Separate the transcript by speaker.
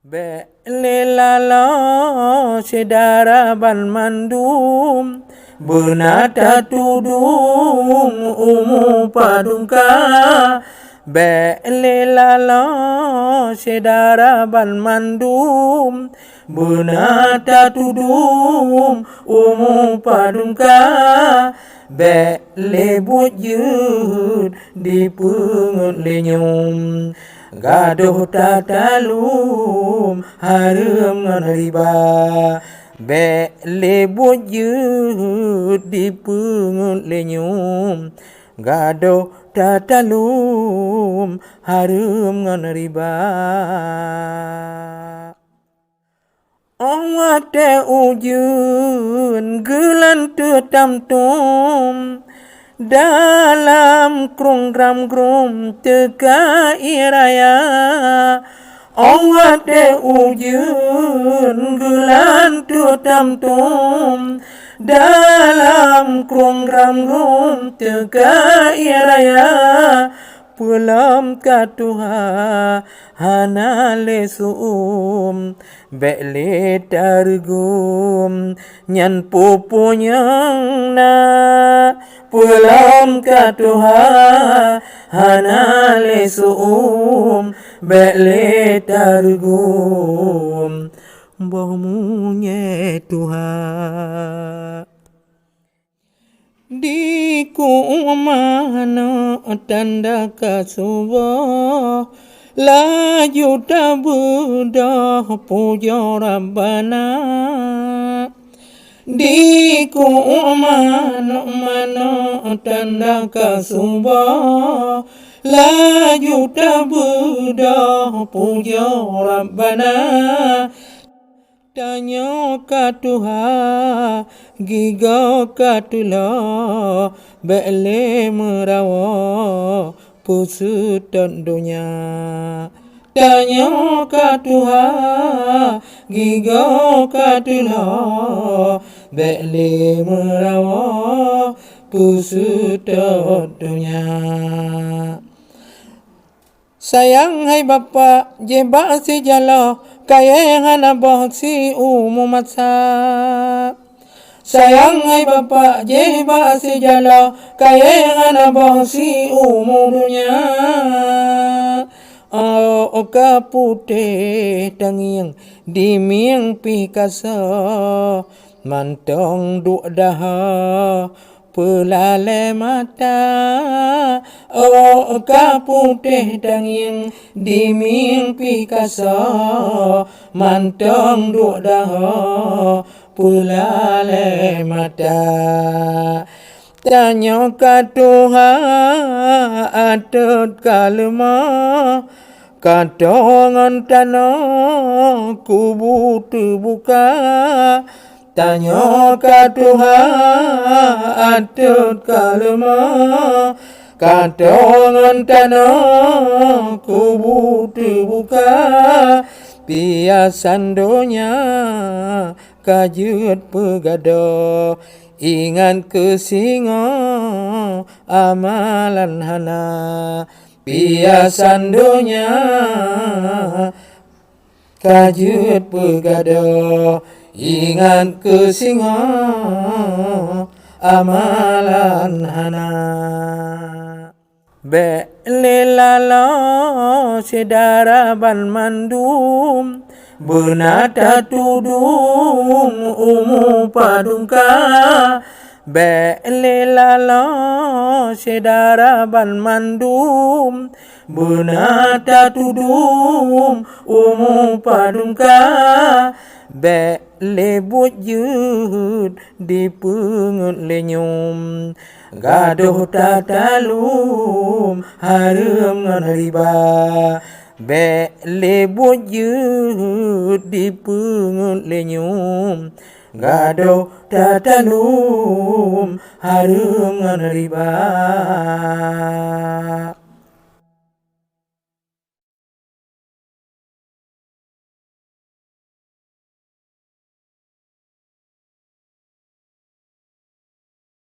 Speaker 1: Belelala sedara ban mandum benata tudung umu padungka. Belelala sedara ban mandum benata tudung umu padungka. Bele bujud di pungut lenyum gaduh tatalum harum riba. Bele bujud di pungut lenyum gaduh tatalum harum riba. Awate ujun gelan tetamtum dalam krung grum teka iraya. Awate ujun gelan tetamtum dalam krung grum teka iraya. Pulam katuha hanale suum bele targum nyan pupunya na. Pulam katuha hanale suum bele targum bohmunye Tuhan. Di kumana tanda kasuwa laju tabudah puja Rabbana. Di kumana tanda kasuwa laju tabudah puja Rabbana. Tanya katuha giga katula bele merawa pusutan dunia. Tanya katuha giga katula bele merawa pusutan dunia. Sayang hai bapa jeba si jala kaya hana bahsi umu masa. Sayang hai bapa jeba si jala kaya hana bahsi umu dunia. Oka putih tangiang di mimpi kasa mantong duk daha pelale mata. Oka putih tangiang di mimpi kasa mantong duk daha pelale mata. Tanya katuha atut kalma kadongan tanah kubu terbuka. Tanya katuha atut kalma kadongan tanah kubu terbuka. Piasan donya kajut pegada ingat kesinga amalan hana. Piasan donya kajut pegada ingat kesinga amalan hana. Belelala sedara ban mandum benata tudung umu padungka. Belelala sedara ban mandum benata tudung umu padungka. Bele bujud di pungut lenyum gaduh tatalum harum riba. Bele bujud di pungut lenyum gaduh tatalum harum riba.